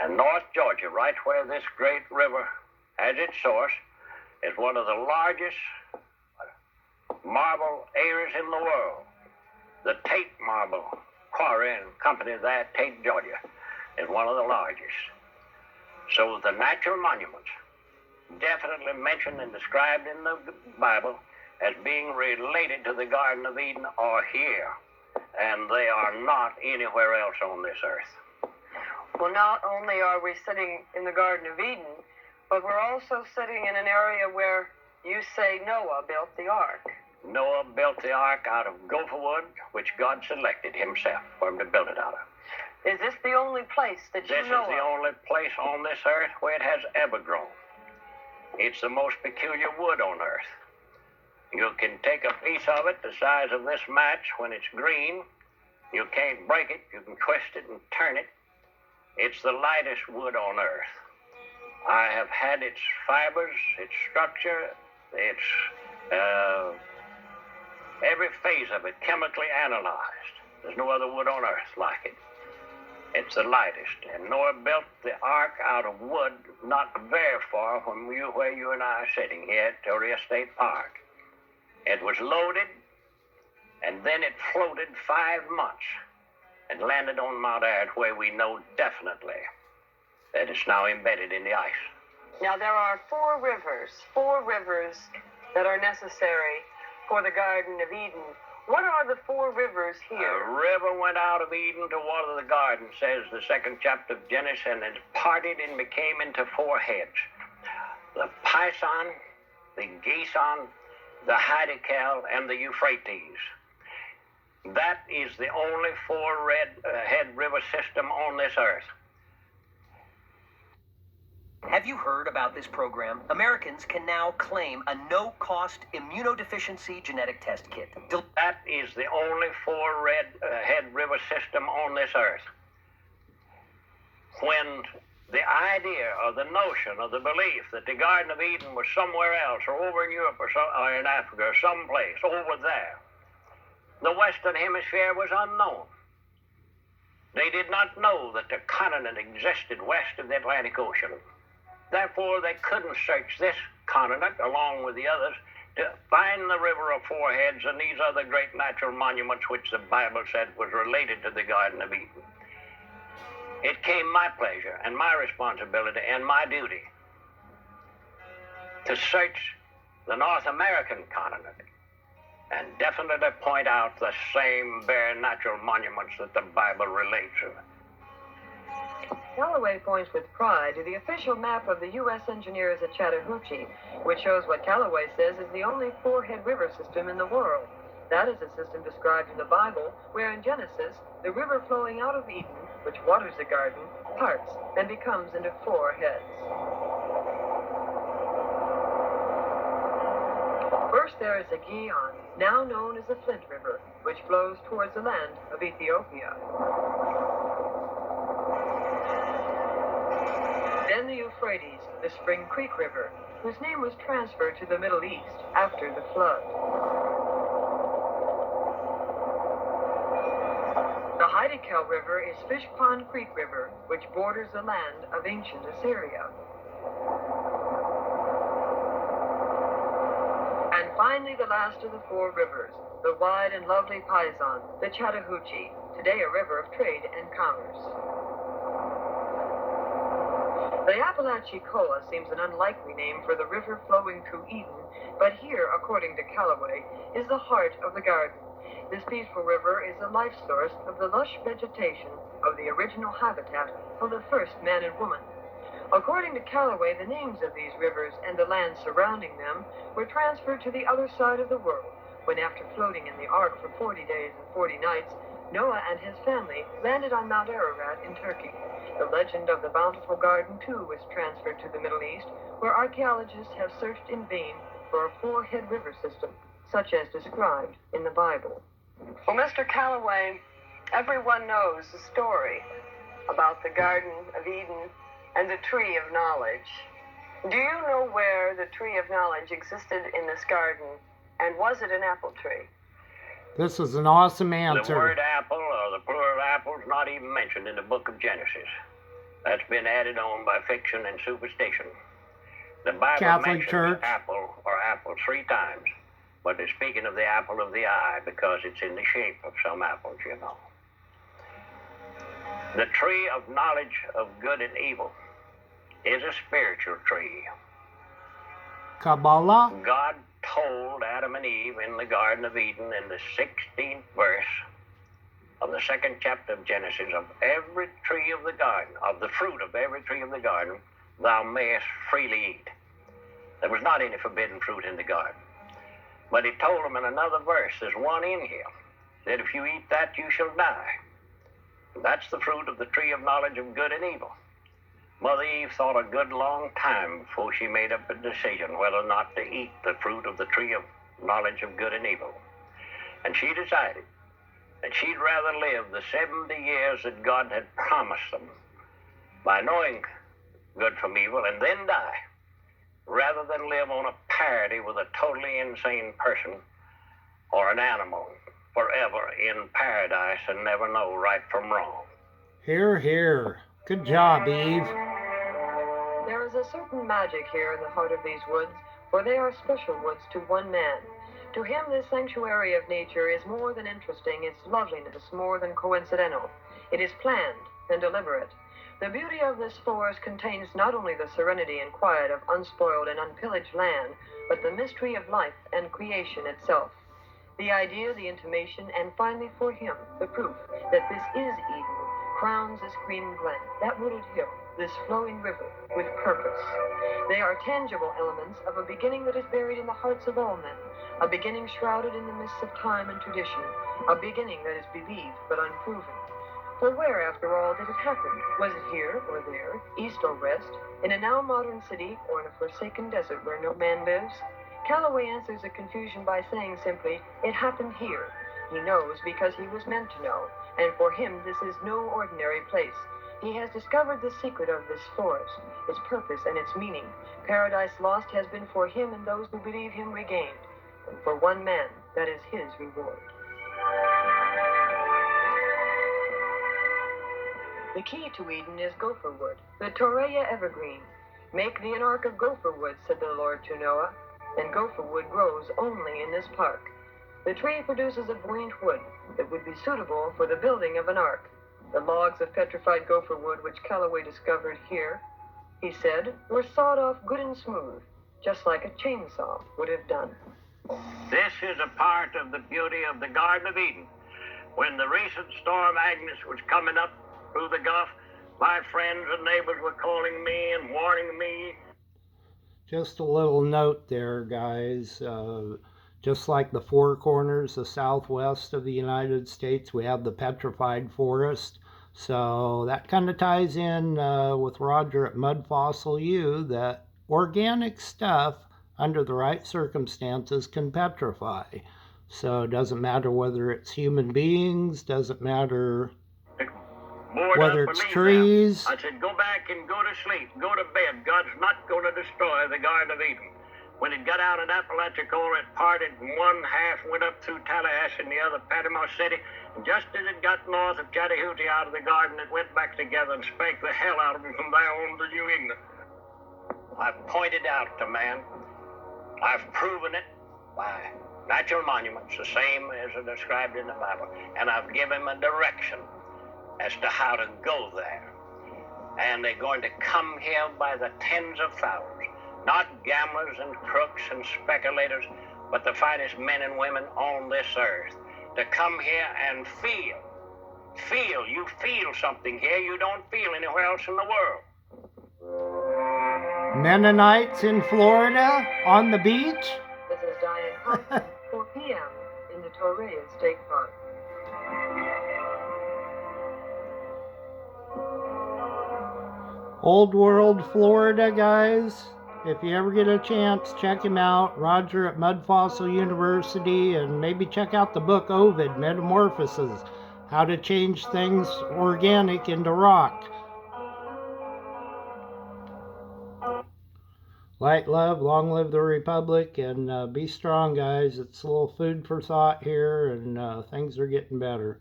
And North Georgia, right where this great river has its source, is one of the largest marble areas in the world. The Tate Marble Quarry and Company there, Tate, Georgia, is one of the largest. So the natural monuments definitely mentioned and described in the Bible as being related to the Garden of Eden are here, and they are not anywhere else on this earth. Well, not only are we sitting in the Garden of Eden, but we're also sitting in an area where you say Noah built the ark. Noah built the ark out of gopher wood, which God selected himself for him to build it out of. Is this the only place that you know of? This is the only place on this earth where it has ever grown. It's the most peculiar wood on earth. You can take a piece of it the size of this match when it's green. You can't break it. You can twist it and turn it. It's the lightest wood on earth. I have had its fibers, its structure, its every phase of it chemically analyzed. There's no other wood on earth like it. It's the lightest. And Noah built the ark out of wood not very far from where you and I are sitting here at Torrey State Park. It was loaded, and then it floated 5 months and landed on Mount Ararat, where we know definitely that it's now embedded in the ice. Now, there are four rivers that are necessary for the Garden of Eden. What are the four rivers here? A river went out of Eden to water the garden, says the 2nd chapter of Genesis, and it parted and became into 4 heads. The Pison, the Gison, the Hiddekel, and the Euphrates. That is the only 4-head river system on this earth. Have you heard about this program? Americans can now claim a no-cost immunodeficiency genetic test kit. That is the only 4-head river system on this earth. When the idea or the notion or the belief that the Garden of Eden was somewhere else or over in Europe or in Africa or someplace over there, the Western Hemisphere was unknown. They did not know that the continent existed west of the Atlantic Ocean. Therefore, they couldn't search this continent along with the others to find the river of 4 heads and these other great natural monuments which the Bible said was related to the Garden of Eden. It came my pleasure and my responsibility and my duty to search the North American continent and definitely point out the same bare natural monuments that the Bible relates to. Callaway points with pride to the official map of the U.S. engineers at Chattahoochee, which shows what Callaway says is the only 4-head river system in the world. That is a system described in the Bible, where in Genesis, the river flowing out of Eden, which waters the garden, parts and becomes into 4 heads. First there is the Gihon, now known as the Flint River, which flows towards the land of Ethiopia. Then the Euphrates, the Spring Creek River, whose name was transferred to the Middle East after the flood. The Hiddekel River is Fish Pond Creek River, which borders the land of ancient Assyria. And finally, the last of the 4 rivers, the wide and lovely Pison, the Chattahoochee, today a river of trade and commerce. The Apalachicola seems an unlikely name for the river flowing through Eden, but here, according to Callaway, is the heart of the garden. This peaceful river is the life source of the lush vegetation of the original habitat of the first man and woman. According to Callaway, the names of these rivers and the land surrounding them were transferred to the other side of the world when, after floating in the ark for 40 days and 40 nights, Noah and his family landed on Mount Ararat in Turkey. The legend of the Bountiful Garden, too, was transferred to the Middle East, where archaeologists have searched in vain for a 4-head river system, such as described in the Bible. Well, Mr. Callaway, everyone knows the story about the Garden of Eden and the Tree of Knowledge. Do you know where the Tree of Knowledge existed in this garden, and was it an apple tree? This is an awesome answer. The word apple or the plural apple is not even mentioned in the book of Genesis. That's been added on by fiction and superstition. The Bible Catholic mentions Church. apple or apple 3 times, but it's speaking of the apple of the eye because it's in the shape of some apples, you know. The tree of knowledge of good and evil is a spiritual tree. Kabbalah. God told Adam and Eve in the Garden of Eden in the 16th verse of the 2nd chapter of Genesis, of every tree of the garden, of the fruit of every tree of the garden, thou mayest freely eat. There was not any forbidden fruit in the garden. But he told them in another verse, there's one in here, that if you eat that, you shall die. That's the fruit of the tree of knowledge of good and evil. Mother Eve thought a good long time before she made up a decision whether or not to eat the fruit of the tree of knowledge of good and evil. And she decided that she'd rather live the 70 years that God had promised them by knowing good from evil and then die, rather than live on a parody with a totally insane person or an animal forever in paradise and never know right from wrong. Hear, hear. Good job, Eve. There is a certain magic here in the heart of these woods, for they are special woods to one man. To him, this sanctuary of nature is more than interesting, its loveliness more than coincidental. It is planned and deliberate. The beauty of this forest contains not only the serenity and quiet of unspoiled and unpillaged land, but the mystery of life and creation itself. The idea, the intimation, and finally for him, the proof that this is Eden, crowns this green glen, that wooded hill, this flowing river, with purpose. They are tangible elements of a beginning that is buried in the hearts of all men, a beginning shrouded in the mists of time and tradition, a beginning that is believed but unproven. For where, after all, did it happen? Was it here or there, east or west, in a now modern city or in a forsaken desert where no man lives? Callaway answers the confusion by saying simply, it happened here. He knows because he was meant to know, and for him this is no ordinary place. He has discovered the secret of this forest, its purpose and its meaning. Paradise lost has been for him and those who believe him regained. And for one man, that is his reward. The key to Eden is gopher wood, the Torreya evergreen. Make thee an ark of gopher wood, said the Lord to Noah, and gopher wood grows only in this park. The tree produces a buoyant wood that would be suitable for the building of an ark. The logs of petrified gopher wood which Callaway discovered here, he said, were sawed off good and smooth, just like a chainsaw would have done. This is a part of the beauty of the Garden of Eden. When the recent storm Agnes was coming up through the Gulf, my friends and neighbors were calling me and warning me. Just a little note there, guys. Just like the four corners, the southwest of the United States, we have the petrified forest. So that kind of ties in with Roger at Mud Fossil U, that organic stuff under the right circumstances can petrify. So it doesn't matter whether it's human beings, doesn't matter whether it's trees. I said, go back and go to sleep, go to bed. God's not going to destroy the Garden of Eden. When it got out at Apalachicola, it parted, and one half went up through Tallahassee and the other Panama City. And just as it got north of Chattahoochee out of the garden, it went back together and spanked the hell out of them from there on to New England. I've pointed out to man, I've proven it by natural monuments, the same as are described in the Bible, and I've given him a direction as to how to go there. And they're going to come here by the tens of thousands. Not gamblers and crooks and speculators, but the finest men and women on this earth. To come here and feel. You feel something here you don't feel anywhere else in the world. Mennonites in Florida on the beach. This is Diane Thompson, 4 p.m. in the Torreya State Park. Old World, Florida, guys. If you ever get a chance, check him out. Roger at Mud Fossil University, and maybe check out the book Ovid, Metamorphoses, how to change things organic into rock. Light, love, long live the Republic, and be strong, guys. It's a little food for thought here, and things are getting better.